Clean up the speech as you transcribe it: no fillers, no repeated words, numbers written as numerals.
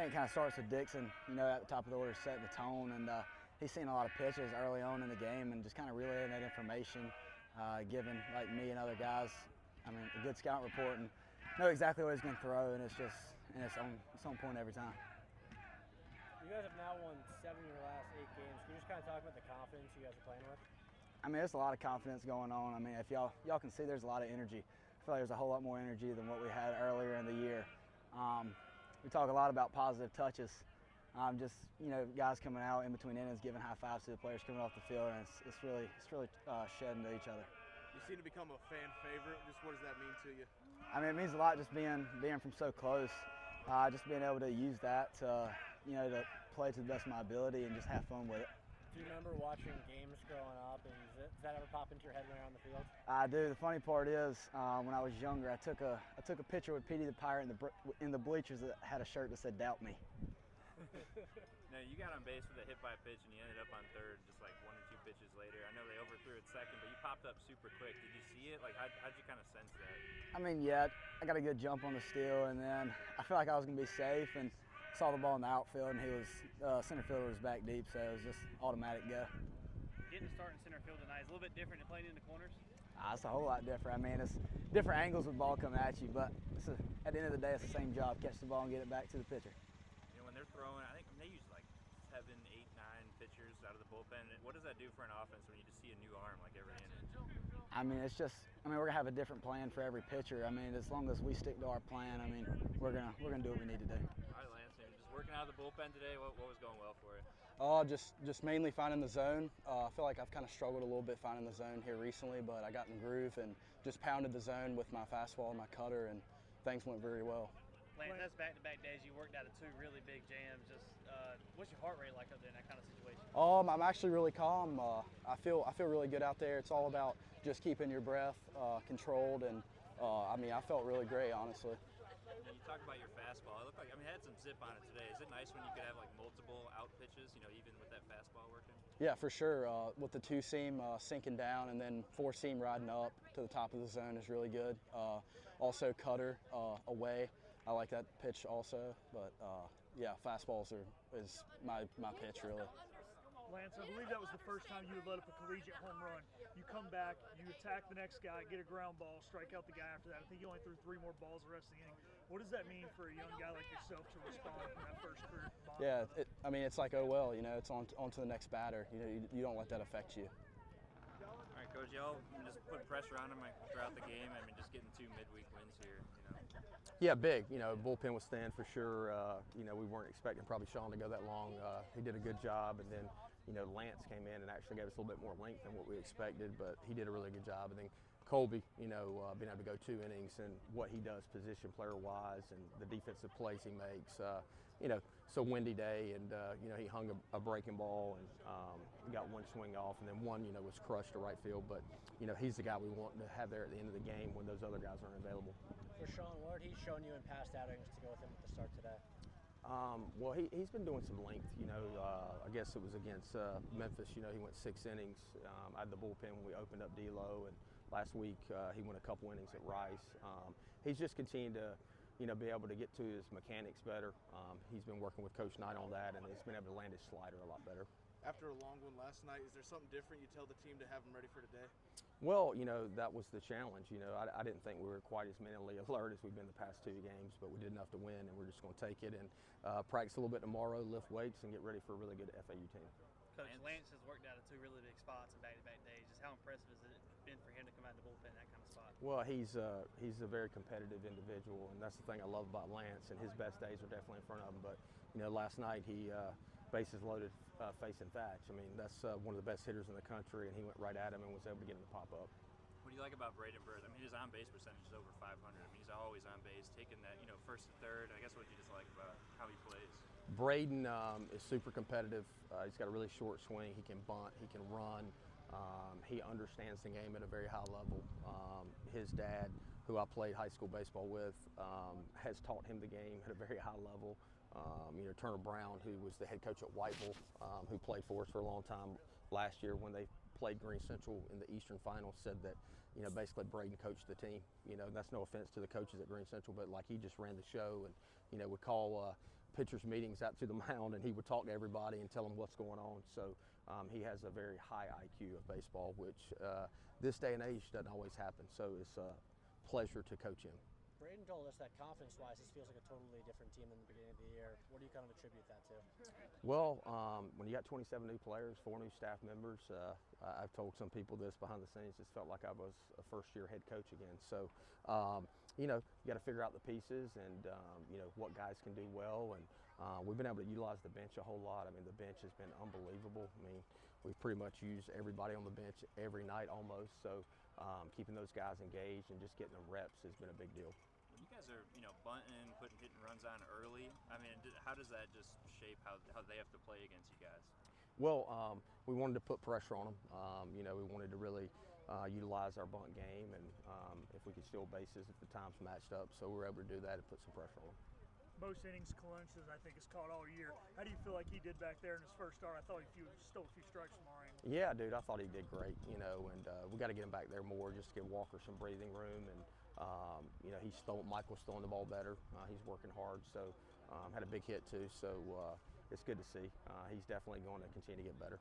think it kind of starts with Dixon, at the top of the order, setting the tone, and he's seen a lot of pitches early on in the game and just kind of relaying that information, giving like me and other guys, a good scout report and know exactly what he's going to throw, and it's on point every time. You guys have now won 7 of your last 8 games. Can you just kind of talk about the confidence you guys are playing with? There's a lot of confidence going on. If y'all can see, there's a lot of energy. I feel like there's a whole lot more energy than what we had earlier in the year. We talk a lot about positive touches. Guys coming out in between innings, giving high fives to the players coming off the field, and it's really shedding to each other. You seem to become a fan favorite. Just what does that mean to you? It means a lot just being from so close. Just being able to use that to play to the best of my ability and just have fun with it. Do you remember watching games growing up, and does that ever pop into your head when you're on the field? I do. The funny part is, when I was younger, I took a picture with Petey the Pirate in the bleachers that had a shirt that said "Doubt Me." No, you got on base with a hit by pitch, and you ended up on third just like 1 or 2 pitches later. I know they overthrew at second, but you popped up super quick. Did you see it? Like, how'd you kind of sense that? Yeah, I got a good jump on the steal, and then I felt like I was going to be safe, and saw the ball in the outfield, and he was center fielder was back deep, so it was just automatic go. Getting to start in center field tonight is a little bit different than playing in the corners? It's a whole lot different. It's different angles with the ball coming at you, but at the end of the day, it's the same job: catch the ball and get it back to the pitcher. When they're throwing, I think they use like 7, 8, 9 pitchers out of the bullpen. What does that do for an offense when you just see a new arm like every inning? It's just, we're gonna have a different plan for every pitcher. As long as we stick to our plan, we're gonna do what we need to do. All right, Lance, just working out of the bullpen today. What was going well for you? Just mainly finding the zone. I feel like I've kind of struggled a little bit finding the zone here recently, but I got in the groove and just pounded the zone with my fastball and my cutter, and things went very well. Lance, that's back-to-back days. You worked out of 2 really big jams. What's your heart rate like up there in that kind of situation? I'm actually really calm. I feel really good out there. It's all about just keeping your breath controlled, and I felt really great, honestly. You talk about your fastball. It looked like, it had some zip on it today. Is it nice when you could have like multiple out pitches, even with that fastball working? Yeah, for sure. With the 2-seam sinking down and then 4-seam riding up to the top of the zone is really good. Also cutter away. I like that pitch also, but yeah, fastballs is my pitch really. Lance, I believe that was the first time you had let up a collegiate home run. You come back, you attack the next guy, get a ground ball, strike out the guy after that. I think you only threw 3 more balls the rest of the inning. What does that mean for a young guy like yourself to respond from that first career bomb? Yeah, it's like, oh well, it's on to the next batter. You don't let that affect you. All right, Coach, y'all just put pressure on him throughout the game. Just getting 2 midweek wins here. Yeah, big. Bullpen was thin for sure. We weren't expecting probably Sean to go that long. He did a good job, and then Lance came in and actually gave us a little bit more length than what we expected, but he did a really good job. And then Colby, being able to go 2 innings and what he does position player wise and the defensive plays he makes. It's a windy day, and he hung a breaking ball and got 1 swing off, and then 1 was crushed to right field. But he's the guy we want to have there at the end of the game when those other guys aren't available. For Sean, what had he shown you in past outings to go with him at the start today? Well, he's been doing some length. I guess it was against Memphis. He went 6 innings. I had the bullpen when we opened up D-Lo, and last week he went a couple innings at Rice. He's just continued to be able to get to his mechanics better. He's been working with Coach Knight on that, and he's been able to land his slider a lot better. After a long one last night, is there something different you tell the team to have them ready for today? Well, that was the challenge. I didn't think we were quite as mentally alert as we've been the past 2 games, but we did enough to win, and we're just going to take it and practice a little bit tomorrow, lift weights, and get ready for a really good FAU team. Coach, Lance has worked out of 2 really big spots in back-to-back days. Just how impressive has it been for him to come out of the bullpen in that kind of spot? Well, he's a very competitive individual, and that's the thing I love about Lance, and his best days are definitely in front of him. But, last night he bases loaded facing Thatch. That's one of the best hitters in the country, and he went right at him and was able to get him to pop up. What do you like about Braden Burress? His on-base percentage is over 500. He's always on base, taking that, first and third. I guess what do you just like about how he plays? Braden is super competitive. He's got a really short swing. He can bunt. He can run. He understands the game at a very high level. His dad, who I played high school baseball with, has taught him the game at a very high level. Turner Brown, who was the head coach at Whiteville, who played for us for a long time last year when they played Green Central in the Eastern Finals, said that, basically Braden coached the team. That's no offense to the coaches at Green Central, but like he just ran the show and, would call pitchers meetings out to the mound, and he would talk to everybody and tell them what's going on. So he has a very high IQ of baseball, which this day and age doesn't always happen. So it's a pleasure to coach him. Braden told us that confidence-wise, this feels like a totally different team than the beginning of the year. What do you kind of attribute that to? Well, when you got 27 new players, 4 new staff members, I've told some people this behind the scenes, just felt like I was a first-year head coach again. So, you know, you got to figure out the pieces and, you know, what guys can do well. And we've been able to utilize the bench a whole lot. I mean, the bench has been unbelievable. I mean, we've pretty much used everybody on the bench every night almost. So keeping those guys engaged and just getting them reps has been a big deal. You guys are, you know, bunting, hitting runs on early. I mean, how does that just shape how they have to play against you guys? Well, we wanted to put pressure on them. You know, we wanted to really utilize our bunt game, and if we could steal bases, if the times matched up, so we were able to do that and put some pressure on them. Most innings Columbus, I think, has caught all year. How do you feel like he did back there in his first start? I thought he stole a few strikes from our end. Yeah, dude, I thought he did great, you know, and we got to get him back there more, just to give Walker some breathing room. And, you know, Michael's throwing the ball better. He's working hard, so had a big hit too. So it's good to see. He's definitely going to continue to get better.